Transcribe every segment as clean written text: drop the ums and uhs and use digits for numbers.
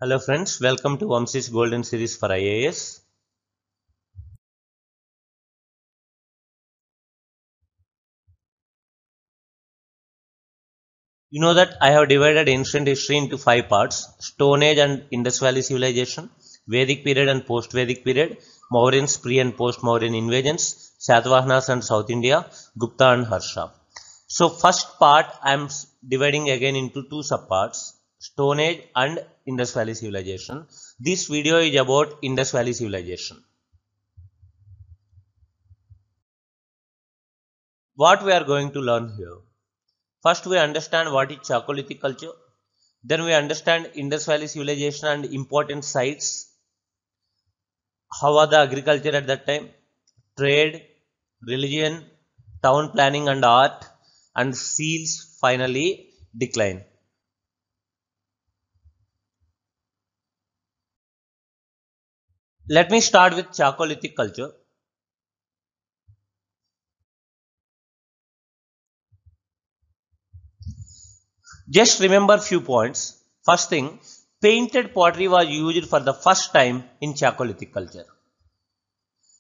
Hello friends, welcome to Vamsi's Golden Series for IAS. You know that I have divided ancient history into 5 parts: Stone Age and Indus Valley Civilization, Vedic period and post-Vedic period, Mauryans, pre and post-Mauryan invasions, Satavahanas and South India, Gupta and Harsha. So first part I am dividing again into 2 subparts: Stone Age and Indus Valley Civilization. This video is about Indus Valley Civilization. What we are going to learn here? First, we understand what is Chalcolithic culture. Then we understand Indus Valley civilization and important sites. How was the agriculture at that time? Trade, religion, town planning and art, and seals finally decline. Let me start with Chalcolithic culture. Just remember few points. First thing, painted pottery was used for the first time in Chalcolithic culture.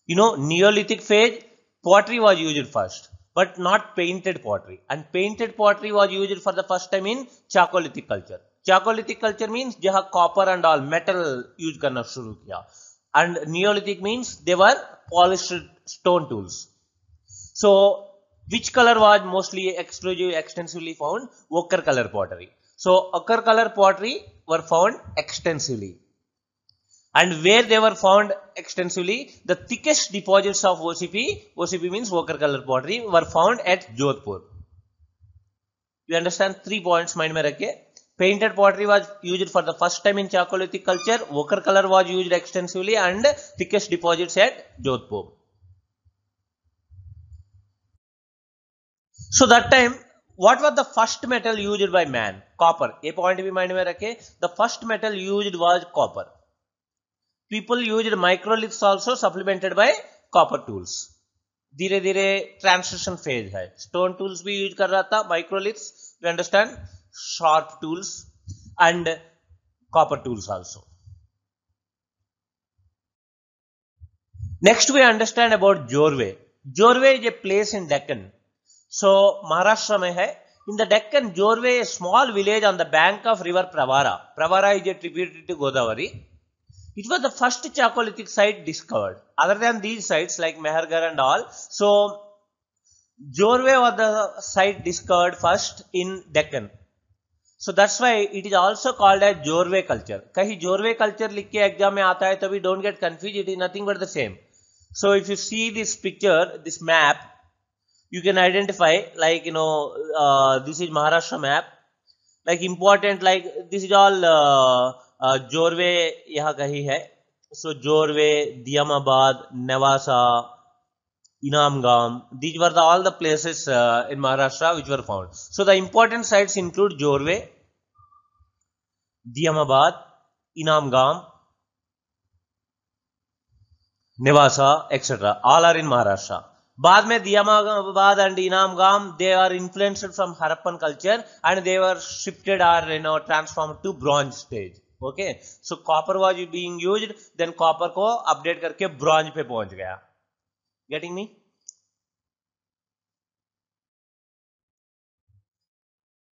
You know, Neolithic phase, pottery was used first, but not painted pottery. And painted pottery was used for the first time in Chalcolithic culture. Chalcolithic culture means जहाँ copper and all metal use करना शुरू किया. And Neolithic means they were polished stone tools. So which color was mostly extensively found? Ochre color pottery. So ochre color pottery were found extensively. And where they were found extensively, the thickest deposits of OCP means ochre color pottery, were found at Jodhpur. You understand? 3 points mind mein rakhe. Painted pottery was used for the first time in Chalcolithic culture, ochre color was used extensively, and thickest deposits at Jodhpur. So that time, what was the first metal used by man? Copper. A point bhi mind mein rakhe. The first metal used was copper. People used microliths also supplemented by copper tools. धीरे धीरे transition phase है. Stone tools भी use कर रहा था, microliths, you understand, sharp tools and copper tools also. Next we understand about Jorwe. Jorwe is a place in Deccan. So Maharashtra mein hai. In the Deccan, Jorwe is a small village on the bank of river Pravara. Pravara is a tributary to Godavari. It was the first Chalcolithic site discovered. Other than these sites like Mehergarh and all, so Jorwe was the site discovered first in Deccan. So that's why it is also called as Jorwe culture. Kahi Jorwe culture लिख के exam में आता है तभी don't get confused. It is nothing but the same. So if you see this picture, this map, you can identify like this is Maharashtra map. Like important, like this is all Jorwe यहाँ कहीं है. So Jorwe, Diyamabad, Nevasa, Inamgam, these were all the places in Maharashtra which were found. So the important sites include Jorwe, Diyamabad, Inamgam, Nevasa, etc. All are in Maharashtra. बाद में Diyamabad and Inamgam, they are influenced from Harappan culture and they were shifted or transformed to bronze stage. Okay, so copper was being used, then copper को update करके bronze पे पहुंच गया. Getting me?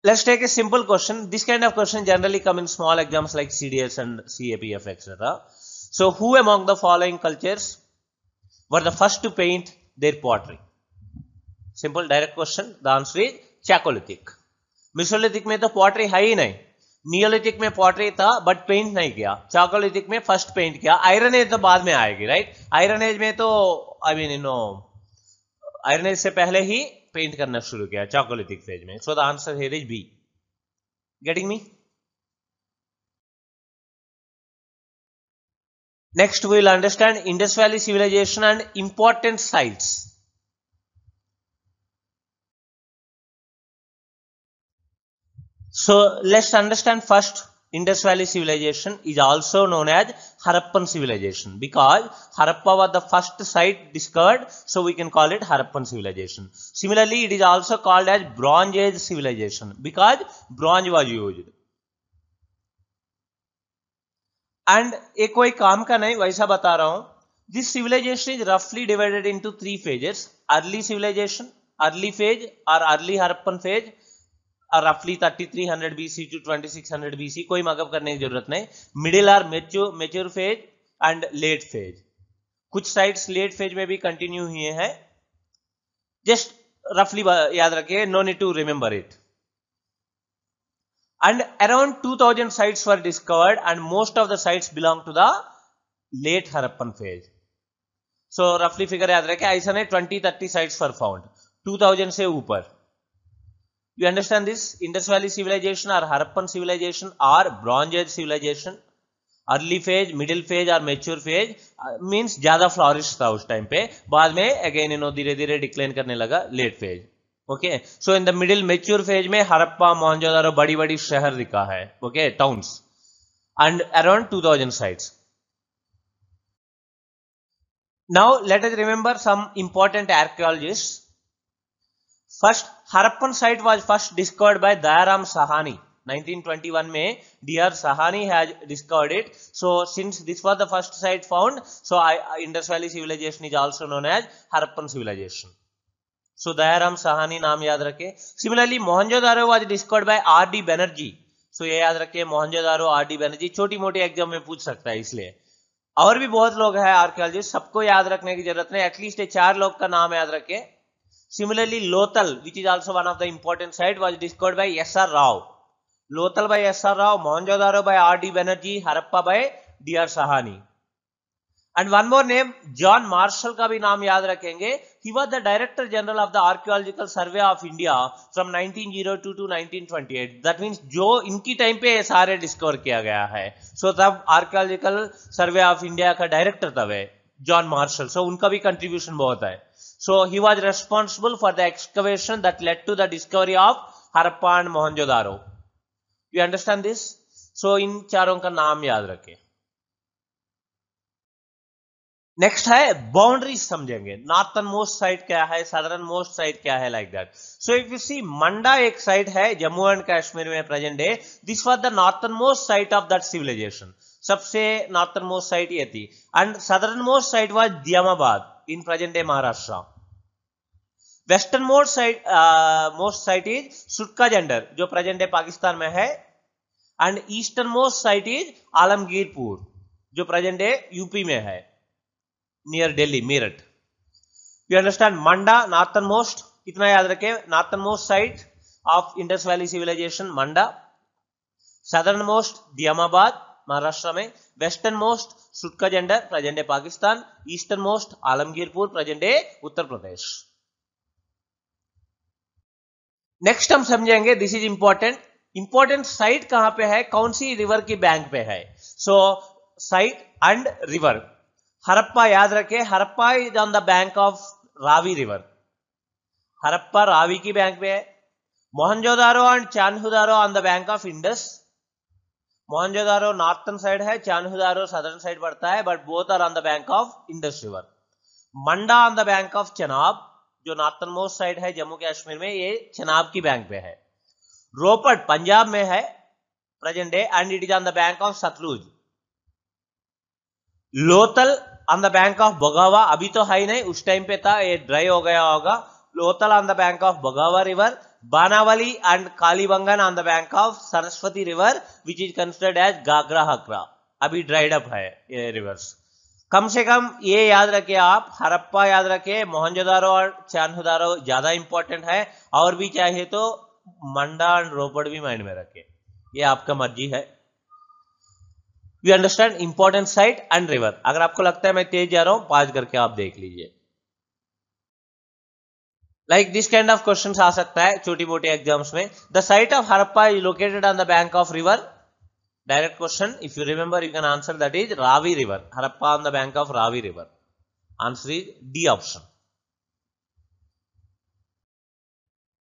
Let's take a simple question. This kind of question generally come in small exams like CDS and CAPF, etc. So who among the following cultures were the first to paint their pottery? Simple direct question. The answer is Chalcolithic. Mesolithic में तो pottery है ही नहीं. Neolithic में pottery था but paint नहीं किया. Chalcolithic में first paint किया. Iron Age तो बाद में आएगी, right? Iron Age में तो Iron Age से पहले ही paint करना शुरू किया Chalcolithic phase में. So the answer here is B. Getting me? Next we will understand Indus Valley civilization and important sites. So let's understand first, Indus Valley civilization is also known as Harappan civilization because Harappa was the first site discovered, so we can call it Harappan civilization. Similarly, it is also called as Bronze Age civilization because bronze was used. And ये कोई काम का नहीं, वैसा बता रहा हूं. This civilization is रफली divided into 3 phases. Early civilization, early phase और अर्ली हड़प्पन फेज, रफली 3300 BC टू 2600 BC. कोई मार्कअप करने की जरूरत नहीं. Middle or mature phase and late phase. कुछ साइट्स लेट फेज में भी कंटिन्यू हुए हैं. जस्ट रफली याद रखिए, no need to remember it. And around 2000 sites were discovered and most of the sites belong to the late Harappan phase. So roughly figure याद रखें, ऐसा नहीं 20-30 sites were found 2000 से ऊपर. You understand this? Indus Valley civilization or Harappan civilization or Bronze Age civilization, early phase, middle phase और mature phase means ज्यादा flourish था उस टाइम पे. बाद में अगेन धीरे धीरे डिक्लाइन करने लगा late phase. Okay, so in the middle mature phase में हड़प्पा, मोहनजोदारो बड़ी बड़ी शहर दिखा है. Okay, towns and around 2000 sites. Now let us remember some important archaeologist. First, Harappan site was first discovered by Dayaram Sahni 1921 में. Dr. Sahani has discovered it. So since this was the first site found, so Indus Valley civilization is also known as Harappan civilization. So Dayaram Sahani नाम याद रखे. Similarly, Mohenjo-daro was discovered by R.D. Banerjee. So ये याद रखे, Mohenjo-daro, R.D. Banerjee. छोटी मोटी exam में पूछ सकता है इसलिए. और भी बहुत लोग हैं आर्कियोलॉजिस्ट, सबको याद रखने की जरूरत नहीं. एटलीस्ट ये 4 लोग का नाम याद रखे. Similarly, Lothal, which is also one of the important site, was discovered by S.R. Rao. Lothal by S.R. Rao, Mohenjo-daro by R.D. Banerjee, Harappa by Dr. Sahani. And one more name, John Marshall का भी नाम याद रखेंगे. He was the Director General of the Archaeological Survey of India from 1902 to 1928. That means जो इनकी time पे सारे discover किया गया है. So तब Archaeological Survey of India का डायरेक्टर तब है जॉन मार्शल. So उनका भी कंट्रीब्यूशन बहुत है. So he was responsible for the excavation that led to the discovery of Harappa and Mohenjo-daro. You understand this? So इन चारों का नाम याद रखें. नेक्स्ट है बाउंड्रीज समझेंगे. नॉर्थन मोस्ट साइट क्या है, सदर्न मोस्ट साइट क्या है, like that. So if you see, Manda एक साइट है जम्मू एंड कश्मीर में present day. This was the northern most site of that civilization. सबसे नॉर्थन मोस्ट साइट ये थी. And southern most site was Daimabad in present day Maharashtra. Western most site is Sutkagendor जो present day Pakistan में है. And eastern most site is Alamgirpur जो present day UP में है, near Delhi, Meerut. You understand? Manda northern most, इतना याद रखें. Northern most site of Indus valley civilization Manda. Southern most Daimabad Maharashtra में. Western most Sutkagendor present day Pakistan. Eastern most Alamgirpur present day Uttar Pradesh. Next हम समझेंगे, this is important site कहां पे है, कौन सी रिवर की बैंक पे है. So site and river. Harappa याद रखे, Harappa is on the bank of Ravi river. Harappa Ravi की बैंक पे है. Mohenjodaro and Chanhudaro on the bank of Indus. Mohenjodaro northern side है, चान्हुदारो सदर्न साइड पड़ता है, but both are on the bank of Indus river. Manda on the bank of Chenab जो northern most side है जम्मू कश्मीर में, ये चनाब की बैंक पे है. रोपड़ पंजाब में है present day and it is on the bank of Sutlej. Lothal on the bank of Bhogava, अभी तो है नहीं, उस टाइम पे था, ये ड्राई हो गया होगा. Lothal on the bank of Bhogava river. Banawali and Kalibangan on the bank of Saraswati river which is considered as Ghaggar Hakra. अभी ड्राइड अप है ये रिवर्स. कम से कम ये याद रखिए आप, हड़प्पा याद रखिए, मोहनजोदारो और चान्हुदारो ज्यादा इंपॉर्टेंट है, और भी चाहिए तो मंडा एंड रोपड़ भी माइंड में रखे, ये आपका मर्जी है. You understand important site and river. अगर आपको लगता है मैं तेज जा रहा हूं, पाज करके आप देख लीजिए. Like this kind of question आ सकता है छोटी मोटी एग्जाम्स में. The site of Harappa is located on the bank of river. Direct question, if you remember, you can answer that is Ravi River. Harappa on the bank of Ravi River. Answer is D option.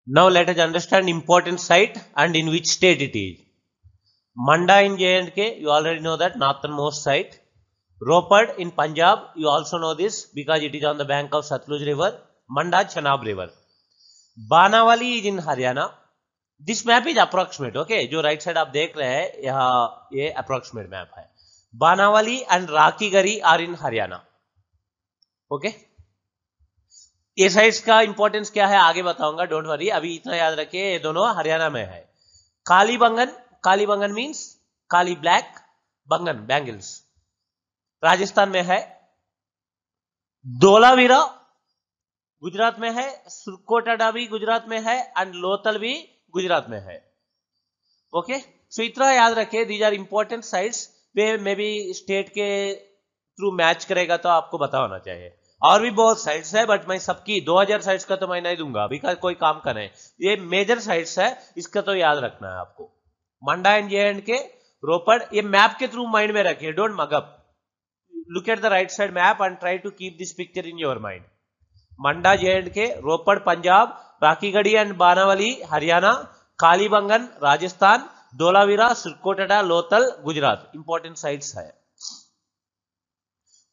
Now let us understand important site and in which state it is. Manda in J&K, you already know that, northernmost site. Ropar in Punjab, you also know this because it is on the bank of Satluj River. Manda Chenab River. Banawali is in Haryana. This map is approximate. Okay, जो right side आप देख रहे हैं यहाँ, ये approximate map है. Banawali and Rakigari are in Haryana. Okay. ये sides का इंपॉर्टेंस क्या है आगे बताऊंगा, डोंट वरी, अभी इतना याद रखिए ये दोनों हरियाणा में है। कालीबंगन मींस काली ब्लैक, बंगन बैंगल्स राजस्थान में है। धोलावीरा गुजरात में है, सुरकोटड़ा भी गुजरात में है एंड लोथल भी गुजरात में है। ओके, सो इतना याद रखिए, दीज आर इंपॉर्टेंट साइट्स वे मे बी स्टेट के थ्रू मैच करेगा तो आपको पता होना चाहिए। और भी बहुत साइट्स है बट मैं सबकी 2000 साइट्स का तो मैं नहीं दूंगा अभी का कोई काम का नहीं, ये मेजर साइट्स है, इसका तो याद रखना है आपको। मंडा एंड जे एंड के, रोपड़, ये मैप के थ्रू माइंड में रखिए, don't mug up, look at the right side map and try to keep this picture in your mind. Manda J and K, Ropar Punjab, Rakhigarhi and Banawali Haryana, Kalibangan Rajasthan, Dholavira, Surkotada, Lothal Gujarat, important sites है।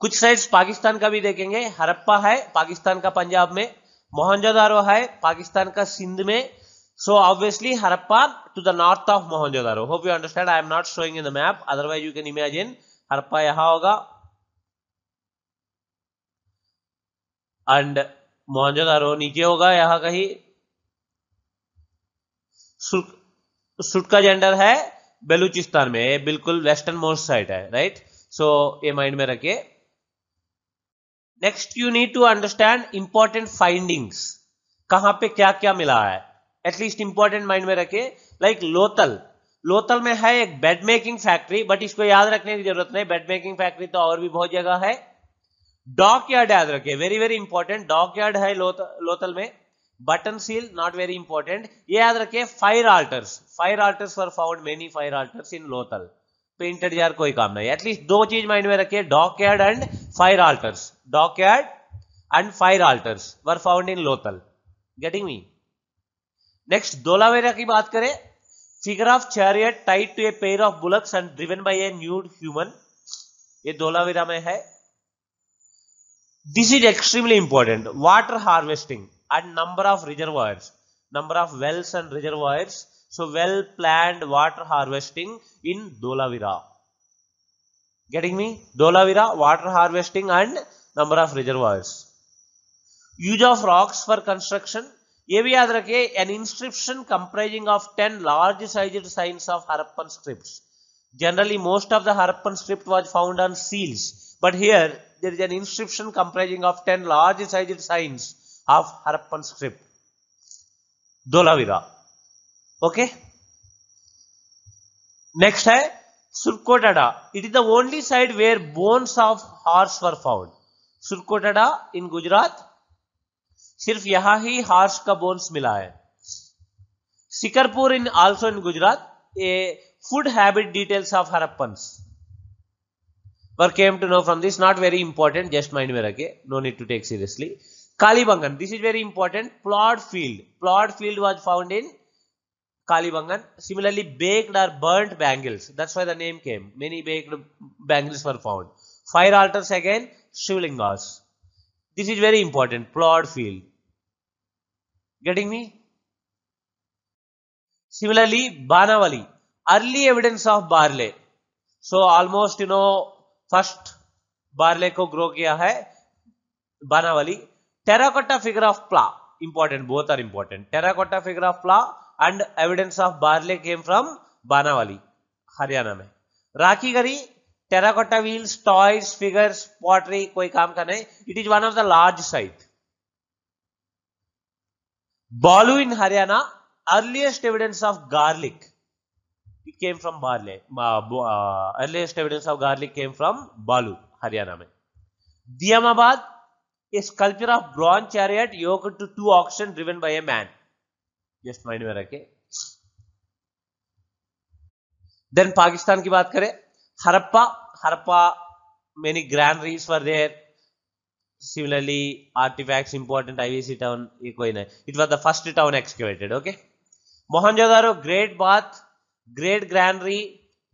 कुछ sites Pakistan का भी देखेंगे, हड़प्पा है पाकिस्तान का पंजाब में, मोहनजोदारो है पाकिस्तान का सिंध में, so obviously Harappa to the north of Mohenjodaro. Hope you understand, I am not showing in the map, otherwise you can imagine Harappa यहां होगा एंड मोहनजोदारो नीचे होगा यहां कहीं। सुट का जेंडर है बलूचिस्तान में, ये बिल्कुल वेस्टर्न मोस्ट साइड है, राइट, सो ये माइंड में रखिए। Next you need to understand important findings, कहां पे क्या क्या मिला है, एटलीस्ट इंपॉर्टेंट माइंड में रखिए। लाइक लोथल में है एक बेड मेकिंग फैक्ट्री, बट इसको याद रखने की जरूरत नहीं, बेड मेकिंग फैक्ट्री तो और भी बहुत जगह है। डॉक यार्ड याद रखिए, very very important, dockyard है लोथल में। Button seal not very important, ये याद रखिए। Fire altars were found, many fire altars in Lothal. Painted jar कोई काम नहीं, एटलीस्ट दो चीज माइंड में रखिए, dockyard and fire altars. Dockyard and fire altars were found in Lothal, getting me. Next Dholavira की बात करें, figure of chariot tied to a pair of bullocks and driven by A nude human, ये धोलावीरा में है। This is extremely important, water harvesting and number of reservoirs, number of wells and reservoirs, so well planned water harvesting in Dholavira, getting me, Dholavira water harvesting and number of reservoirs। use of rocks for construction, ये भी याद रखिए, an inscription comprising of 10 large sized signs of Harappan scripts, generally most of the Harappan script was found on seals, but here there is an inscription comprising of 10 large sized signs of Harappan script, Dholavira। Okay, next है Surkotada, it is the only site where bones of horse were found। Surkotada इन गुजरात, सिर्फ यहां ही horse का bones मिला है। Shikarpur in also in Gujarat, a food habit details of Harappans were came to know from this, not very important, just mind में रखे, no need to take seriously. Kalibangan, this is very important, plowed field was found in Kalibangan। Similarly, baked or burnt bangles, that's why the name came, many baked bangles were found। Fire altars again, Shivlingas, this is very important, plowed field, getting me। Similarly, Banawali, early evidence of barley, so almost first barley को grow किया है Banawali। Terracotta figure of plough, important, both are important, terracotta figure of plough and evidence of barley came from Banawali, Haryana में। Rakhigarhi, terracotta wheels, toys, figures, pottery, कोई काम का नहीं, it is one of the large site। Balu in Haryana, earliest evidence of garlic, it came from barley, earliest evidence of garlic came from Balu, Haryana में। Diamabad, a sculpture of bronze chariot yoked to 2 oxen driven by a man, just mind में रखे। Then Pakistan की बात करें, Harappa many granaries were there, similarly artifacts important, IVC town ये कोई नहीं, it was the first town excavated। Okay, Mohenjodaro, great bath, great granary,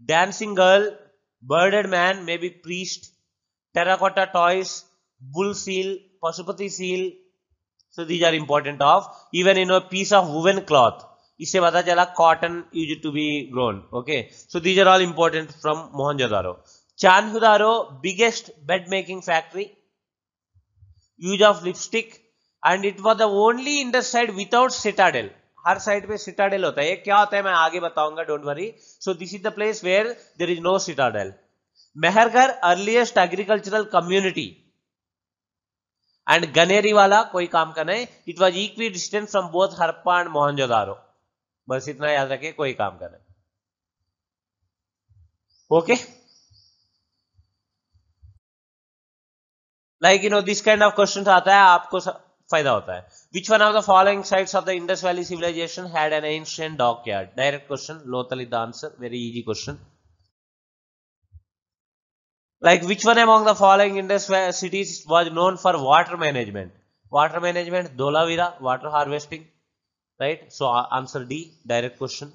dancing girl, bearded man, maybe priest, terracotta toys, bull seal, Pashupati seal, so these are important of, even piece of woven cloth, इससे पता चला cotton used to be grown। Okay, so these are all important from Mohenjo-daro। Chanhudaro, biggest bed making factory. Use of lipstick, and it was the only Indus side without citadel. Her side पे citadel होता है. ये क्या होता है मैं आगे बताऊंगा, don't worry. So this is the place where there is no citadel. Mehergarh, earliest agricultural community. And Ganeri वाला कोई काम का नहीं. It was equidistant from both Harappa and Mohenjo-daro. बस इतना याद रखे, कोई काम का नहीं. Okay. Like this kind of questions आता है, आपको फायदा होता है. Which one of the following sites of the Indus Valley civilization had an ancient dockyard? Direct question. Lothal is the answer. Very easy question. Like which one among the following Indus cities was known for water management? Water management, Dholavira, water harvesting. Right? So answer D. Direct question.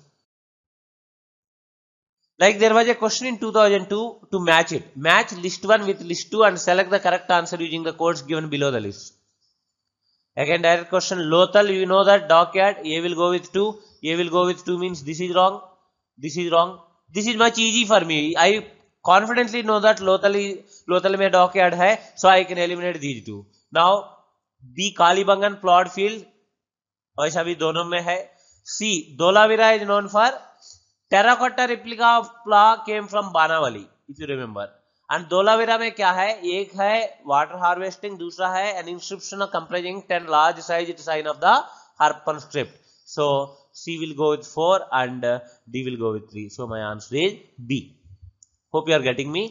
Like there was a question in 2002 to match it. Match list 1 with list 2 and select the correct answer using the codes given below the list. Again direct question. Lothal, you know that dockyard. A will go with 2. A will go with 2 means this is wrong. This is wrong. This is much easy for me. I confidently know that Lothal mein dockyard hai. So I can eliminate these two. Now B, Kalibangan plot field. ऐसा भी दोनों में है. C, Dholavira is known for terracotta replica of plough came from Banavali, if you remember. And Dholavira में क्या है? एक है water harvesting, दूसरा है an inscription comprising 10 large sized sign of the Harappan script. So C will go with 4 and D will go with 3. So my answer is B. Hope you are getting me.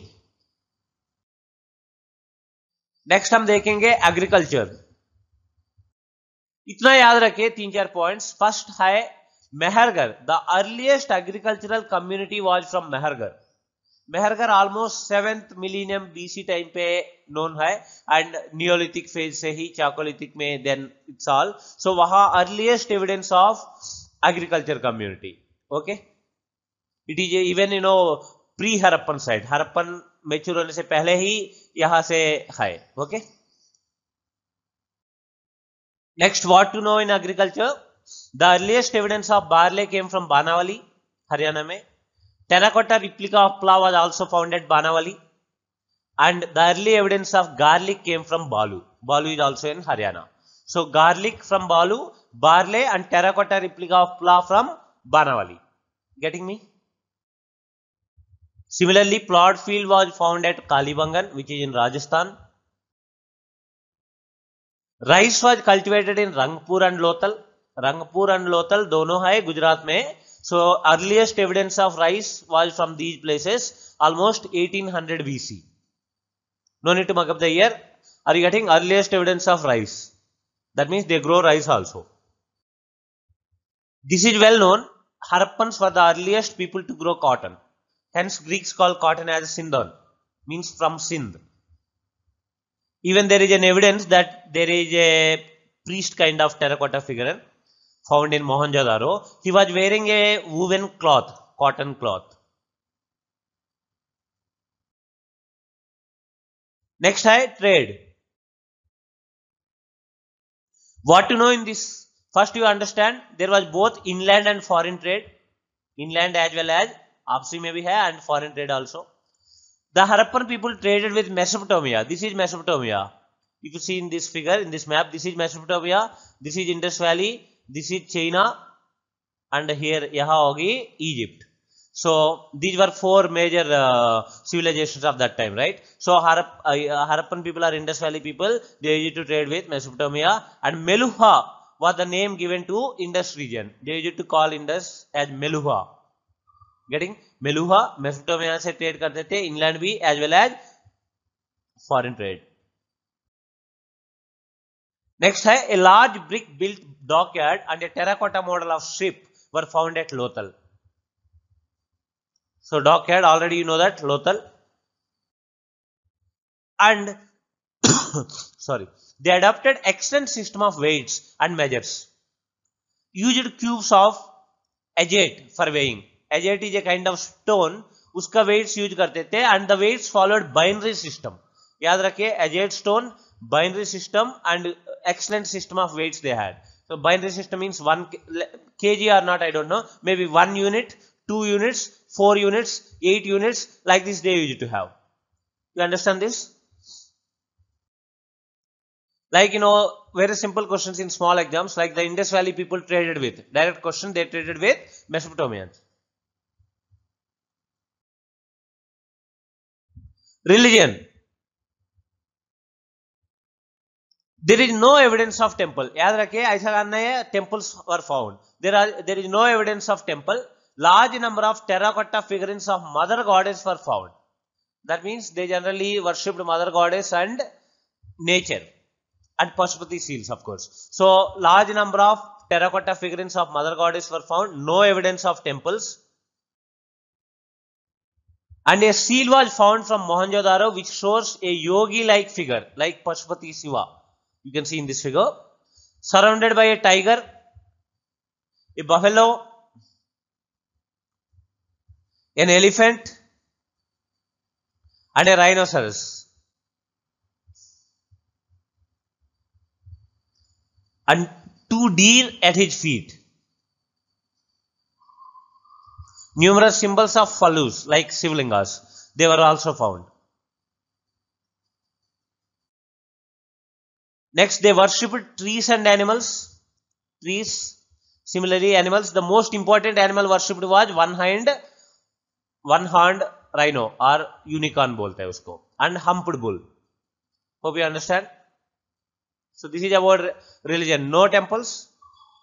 Next हम देखेंगे agriculture. इतना याद रखिए 3-4 points. First है Mehrgarh. The earliest agricultural community was from Mehrgarh. Mehrgarh almost 7th millennium BC time पे known है and Neolithic phase से ही चाकोलिथिक में देन इट्स ऑल. सो वहां earliest evidence of agriculture community. Okay, it is even pre Harappan side. Harappan mature होने से पहले ही यहां से है. Okay. Next, what to know in agriculture? The earliest evidence of barley came from Banavali, Haryana mein. Terracotta replica of plough was also found at Banavali. And the early evidence of garlic came from Balu. Balu is also in Haryana. So garlic from Balu, barley and terracotta replica of plough from Banavali. Getting me? Similarly, plot field was found at Kalibangan, which is in Rajasthan. Rice was cultivated in Rangpur and Lothal. Rangpur and Lothal दोनों है गुजरात में. So earliest evidence of rice was from these places, almost 1800 BC. No need to mark up the year. Are you getting? Earliest evidence of rice. That means they grow rice also. This is well known. Harappans were the earliest people to grow cotton. Hence Greeks call cotton as Sindon, means from Sindh. Even there is an evidence that there is a priest kind of terracotta figure found in Mohenjo-daro. He was wearing a woven cloth, cotton cloth. Next है trade. What to know in this? First you understand there was both inland and foreign trade. Inland as well as आपसी में भी है and foreign trade also. The Harappan people traded with Mesopotamia. This is Mesopotamia. If you see in this figure, in this map, this is Mesopotamia, this is Indus Valley, this is China, and here यहाँ होगी Egypt. So these were 4 major civilizations of that time, right? So Harappan people are Indus Valley people. They used to trade with Mesopotamia, and Meluha was the name given to Indus region. They used to call Indus as Meluha. Getting? Meluha, Mesopotamia से trade करते थे, inland भी as well as foreign trade. Next है a large brick built dockyard and a terracotta model of ship were found at Lothal. So dockyard, already you know that Lothal. And sorry, they adopted excellent system of weights and measures. Used cubes of agate for weighing. Agate is a kind of stone, उसका weights use करते थे and the weights followed binary system. याद रखिए agate stone, binary system and excellent system of weights they had. So binary system means 1 kg or not, I don't know, maybe 1 unit, 2 units, 4 units, 8 units, like this they used to have. You understand this? Like, very simple questions in small exams, like the Indus Valley people traded with. Direct question, they traded with Mesopotamians. Religion. There is no evidence of temple. याद रखिए ऐसा करना है, temples were found. There is no evidence of temple. Large number of terracotta figurines of mother goddess were found. That means they generally worshipped mother goddess and nature. And Pashupati seals, of course. So, large number of terracotta figurines of mother goddess were found. No evidence of temples. And a seal was found from Mohenjo-daro which shows a yogi-like figure, like Pashupati Shiva. You can see in this figure. Surrounded by a tiger, a buffalo, an elephant, and a rhinoceros. And 2 deer at his feet. Numerous symbols of phallus like Shivlingas, they were also found. Next, they worshipped trees and animals. Trees, similarly animals. The most important animal worshipped was one-horned rhino or unicorn bolte hai usko, and humped bull. Hope you understand. So this is about religion. No temples,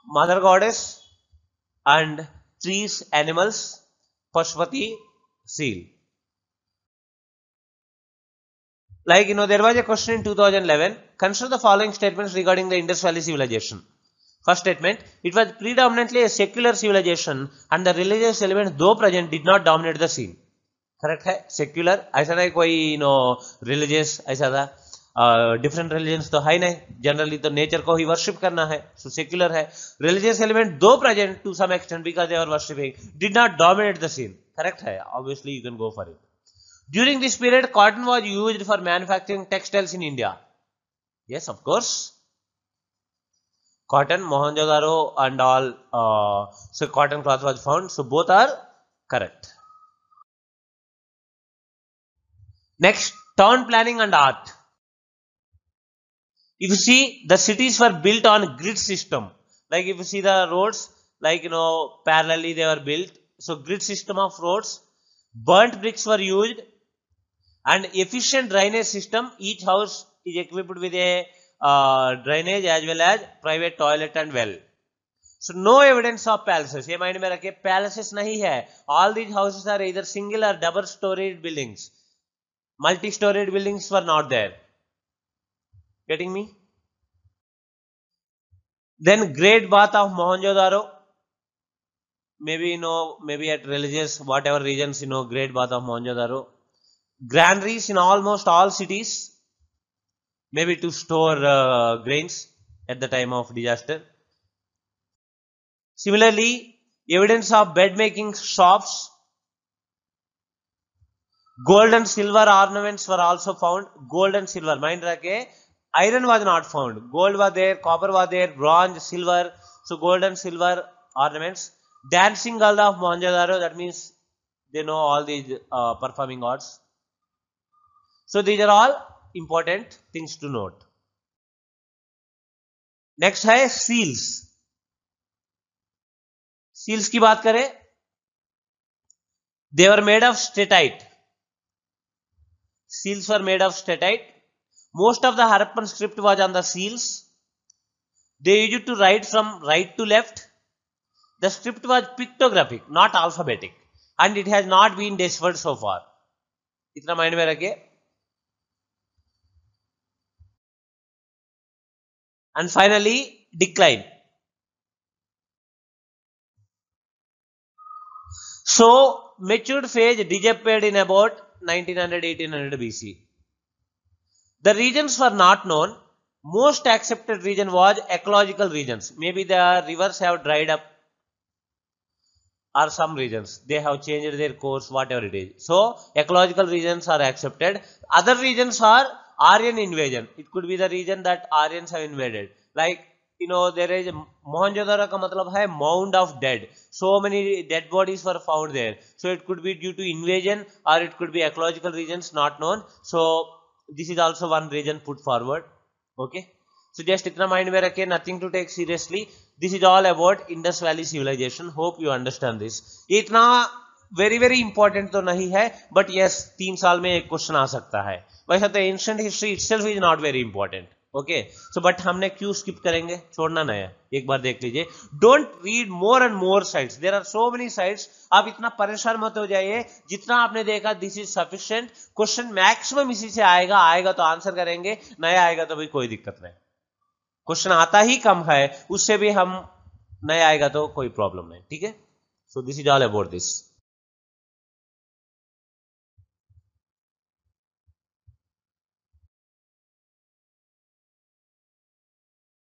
mother goddess, and trees, animals, Pashupati seal. Like, there was a question in 2011. Consider the following statements regarding the Indus Valley civilization. First statement, it was predominantly a secular civilization and the religious elements, though present, did not dominate the scene. Correct है? Secular, ऐसा नहीं कोई religious ऐसा था. Different religions तो है नहीं. Generally तो nature को ही worship करना है. So secular है. Religious element, though present to some extent because they were worshipping, did not dominate the scene. Correct है? Obviously you can go for it. During this period, cotton was used for manufacturing textiles in India. Yes, of course. Cotton, Mohenjo-daro and all, so cotton cloth was found. So both are correct. Next, town planning and art. If you see, the cities were built on grid system. Like if you see the roads, like, parallelly they were built. So grid system of roads, burnt bricks were used, and efficient drainage system. Each house is equipped with a drainage as well as private toilet and well. So no evidence of palaces. ये mind में रखिए, palaces नहीं है. All these houses are either single or double-storied buildings. Multi-storied buildings were not there. Getting me? Then Great Bath of Mohenjo-daro. Maybe maybe at religious whatever regions, Great Bath of Mohenjo-daro. Granaries in almost all cities, maybe to store grains at the time of disaster. Similarly, evidence of bed making shops. Gold and silver ornaments were also found. Gold and silver, mind rakhe, iron was not found. Gold was there, copper was there, bronze, silver. So gold and silver ornaments. Dancing girl of Mohenjo-daro, that means they know all these performing arts. So these are all important things to note. Next है seals. Seals की बात करें, they were made of statite. Seals were made of statite. Most of the Harappan script was on the seals. They used to write from right to left. The script was pictographic, not alphabetic, and it has not been deciphered so far. इतना mind में रखिए. And finally, decline. So, matured phase disappeared in about 1900-1800 BC. The regions were not known. Most accepted region was ecological regions. Maybe the rivers have dried up, or some regions they have changed their course, whatever it is. So, ecological regions are accepted. Other regions are Aryan invasion. It could be the region that Aryans have invaded. Like there is Mohenjo-daro का मतलब है mound of dead. So many dead bodies were found there. So it could be due to invasion or it could be ecological reasons not known. So this is also one reason put forward. Okay. So just इतना mind में रखिए, nothing to take seriously. This is all about Indus Valley Civilization. Hope you understand this. ये इतना very very important तो नहीं है, but yes 3 साल में एक क्वेश्चन आ सकता है. वैसे तो ancient history itself is not very important. Okay, so but हमने क्यों स्किप करेंगे, छोड़ना नहीं है. एक बार देख लीजिए. Don't read more and more sites, there are so many sites. आप इतना परेशान मत हो जाइए. जितना आपने देखा this is sufficient. Question maximum इसी से आएगा तो आंसर करेंगे, नहीं आएगा तो भी कोई दिक्कत नहीं. क्वेश्चन आता ही कम है, उससे भी हम नहीं आएगा तो कोई प्रॉब्लम नहीं. ठीक है, so this is all about this.